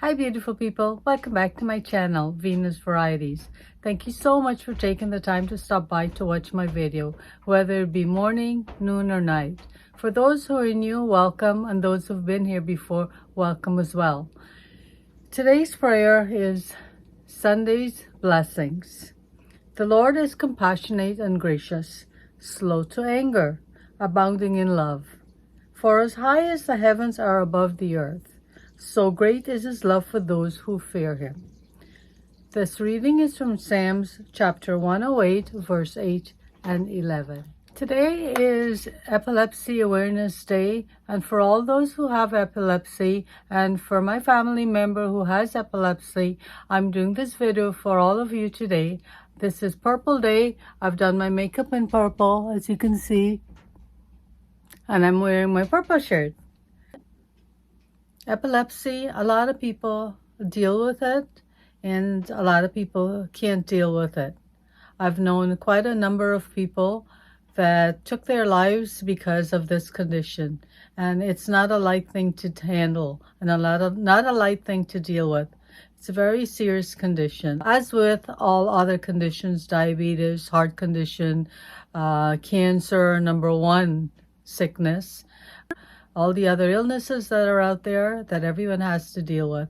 Hi beautiful people, welcome back to my channel, Venus Varieties. Thank you so much for taking the time to stop by to watch my video, whether it be morning, noon or night. For those who are new, welcome, and those who've been here before, welcome as well. Today's prayer is Sunday's blessings. The Lord is compassionate and gracious, slow to anger, abounding in love. For as high as the heavens are above the earth, so great is his love for those who fear him. This reading is from Psalms chapter 108, verse 8 and 11. Today is Epilepsy Awareness Day, and for all those who have epilepsy, and for my family member who has epilepsy, I'm doing this video for all of you today. This is Purple Day. I've done my makeup in purple, as you can see, and I'm wearing my purple shirt. Epilepsy, a lot of people deal with it, and a lot of people can't deal with it. I've known quite a number of people that took their lives because of this condition, and it's not a light thing to handle, and not a light thing to deal with. It's a very serious condition. As with all other conditions, diabetes, heart condition, cancer, #1 sickness, all the other illnesses that are out there that everyone has to deal with.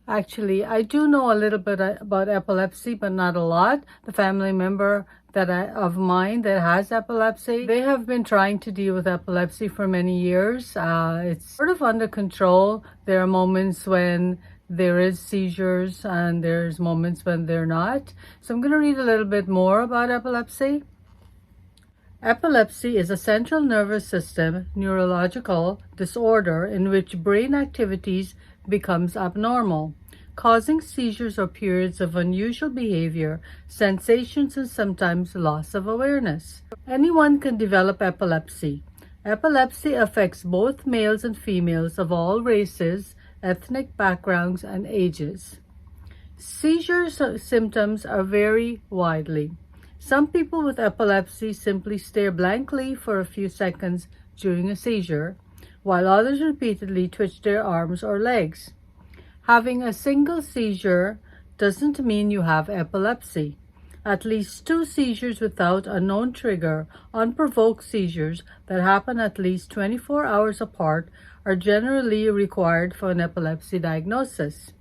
Actually, I do know a little bit about epilepsy, but not a lot. The family member of mine that has epilepsy, they have been trying to deal with epilepsy for many years. It's sort of under control. There are moments when there is seizures and there's moments when they're not. So I'm going to read a little bit more about epilepsy. Epilepsy is a central nervous system neurological disorder in which brain activities becomes abnormal, causing seizures or periods of unusual behavior, sensations, and sometimes loss of awareness. Anyone can develop epilepsy. Epilepsy affects both males and females of all races, ethnic backgrounds, and ages. Seizure symptoms are vary widely. Some people with epilepsy simply stare blankly for a few seconds during a seizure, while others repeatedly twitch their arms or legs. Having a single seizure doesn't mean you have epilepsy. At least 2 seizures without a known trigger, unprovoked seizures that happen at least 24 hours apart, are generally required for an epilepsy diagnosis.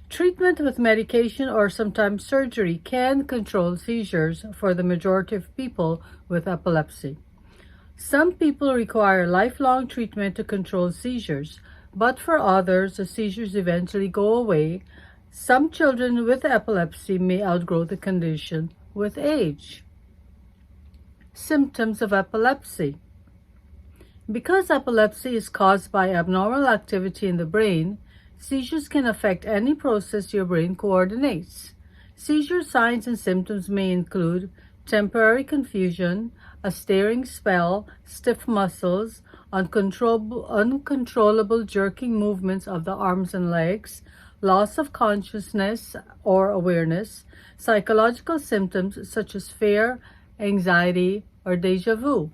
Treatment with medication or sometimes surgery can control seizures for the majority of people with epilepsy. Some people require lifelong treatment to control seizures, but for others, the seizures eventually go away. Some children with epilepsy may outgrow the condition with age. Symptoms of epilepsy. Because epilepsy is caused by abnormal activity in the brain, seizures can affect any process your brain coordinates. Seizure signs and symptoms may include temporary confusion, a staring spell, stiff muscles, uncontrollable jerking movements of the arms and legs, loss of consciousness or awareness, psychological symptoms such as fear, anxiety, or déjà vu.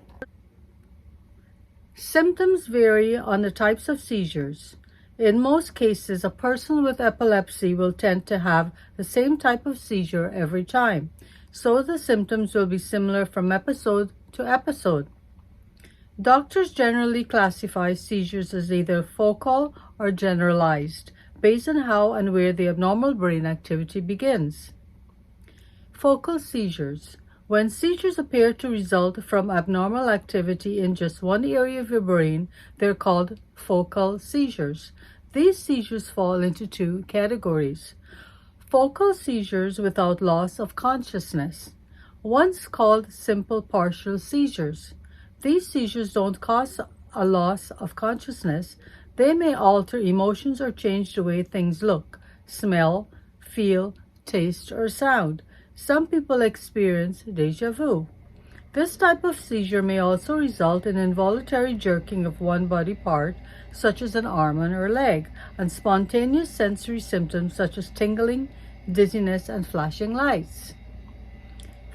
Symptoms vary on the types of seizures. In most cases, a person with epilepsy will tend to have the same type of seizure every time, so the symptoms will be similar from episode to episode. Doctors generally classify seizures as either focal or generalized, based on how and where the abnormal brain activity begins. Focal seizures. When seizures appear to result from abnormal activity in just one area of your brain, they're called focal seizures. These seizures fall into 2 categories. Focal seizures without loss of consciousness, once called simple partial seizures. These seizures don't cause a loss of consciousness. They may alter emotions or change the way things look, smell, feel, taste, or sound. Some people experience déjà vu. This type of seizure may also result in involuntary jerking of one body part, such as an arm or leg, and spontaneous sensory symptoms such as tingling, dizziness, and flashing lights.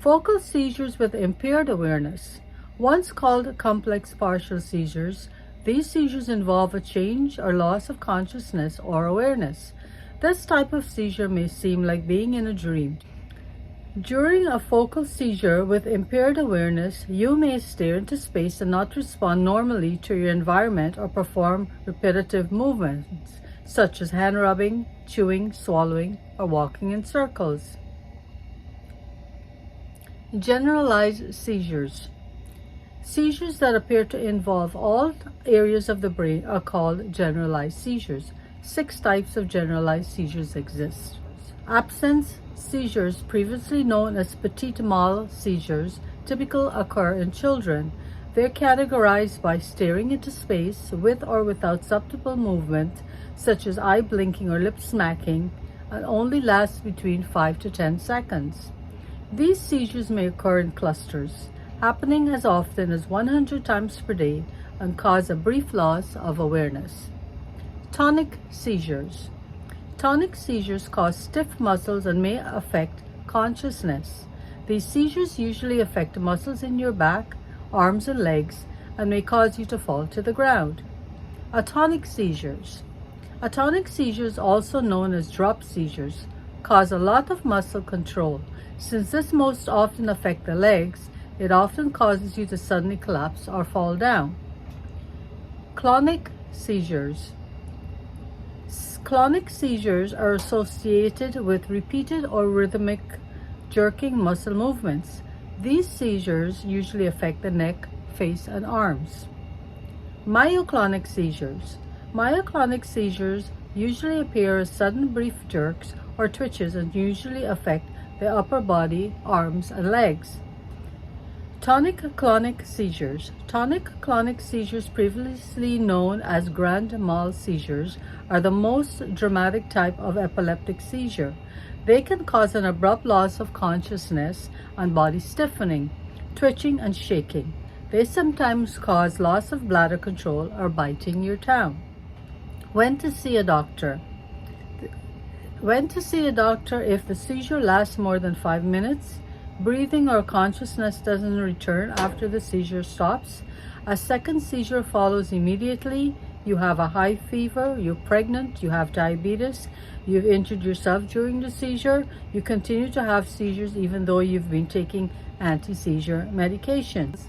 Focal seizures with impaired awareness, once called complex partial seizures, These seizures involve a change or loss of consciousness or awareness. This type of seizure may seem like being in a dream. During a focal seizure with impaired awareness, you may stare into space and not respond normally to your environment or perform repetitive movements, such as hand rubbing, chewing, swallowing, or walking in circles. Generalized seizures. Seizures that appear to involve all areas of the brain are called generalized seizures. 6 types of generalized seizures exist. Absence seizures, previously known as petit mal seizures, typically occur in children. They're categorized by staring into space with or without subtle movement, such as eye blinking or lip smacking, and only last between 5 to 10 seconds. These seizures may occur in clusters, happening as often as 100 times per day, and cause a brief loss of awareness. Tonic seizures. Tonic seizures cause stiff muscles and may affect consciousness. These seizures usually affect muscles in your back, arms, and legs, and may cause you to fall to the ground. Atonic seizures. Atonic seizures, also known as drop seizures, cause a lot of muscle control. Since this most often affects the legs, it often causes you to suddenly collapse or fall down. Clonic seizures. Clonic seizures are associated with repeated or rhythmic jerking muscle movements. These seizures usually affect the neck, face, and arms. Myoclonic seizures. Myoclonic seizures usually appear as sudden brief jerks or twitches and usually affect the upper body, arms, and legs. Tonic-clonic seizures. Tonic-clonic seizures, previously known as grand mal seizures, are the most dramatic type of epileptic seizure. They can cause an abrupt loss of consciousness and body stiffening, twitching, and shaking. They sometimes cause loss of bladder control or biting your tongue. When to see a doctor. When to see a doctor if the seizure lasts more than 5 minutes, breathing or consciousness doesn't return after the seizure stops, a second seizure follows immediately, you have a high fever, you're pregnant, you have diabetes, you've injured yourself during the seizure, you continue to have seizures even though you've been taking anti-seizure medications.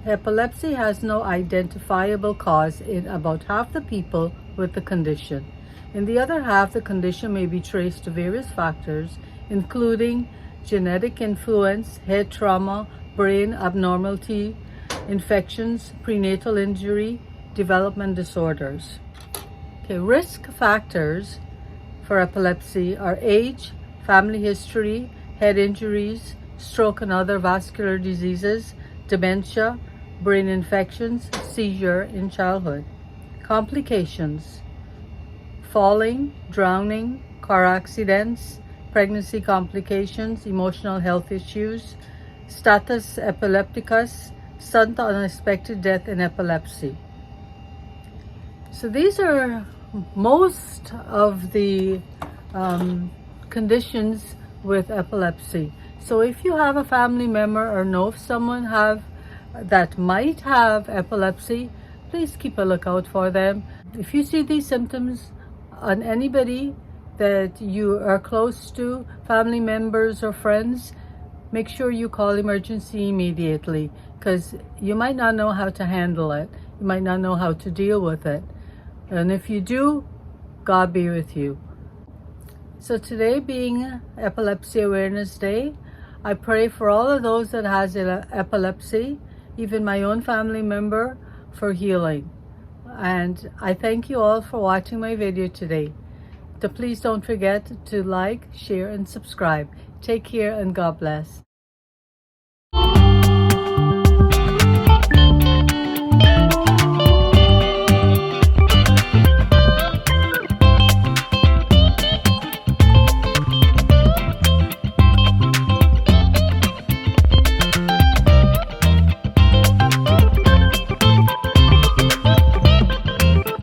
Epilepsy has no identifiable cause in about half the people with the condition. In the other half, the condition may be traced to various factors, including genetic influence, head trauma, brain abnormality, infections, prenatal injury, development disorders. Risk factors for epilepsy are age, family history, head injuries, stroke and other vascular diseases, dementia, brain infections, seizure in childhood. Complications: falling, drowning, car accidents, pregnancy complications, emotional health issues, status epilepticus, sudden unexpected death in epilepsy. So these are most of the conditions with epilepsy. So if you have a family member or know of someone that might have epilepsy, please keep a lookout for them. If you see these symptoms on anybody that you are close to, family members or friends, make sure you call emergency immediately, because you might not know how to handle it. You might not know how to deal with it. And if you do, God be with you. So today being Epilepsy Awareness Day, I pray for all of those that has epilepsy, even my own family member, for healing. And I thank you all for watching my video today. So please don't forget to like, share, and subscribe. Take care and God bless.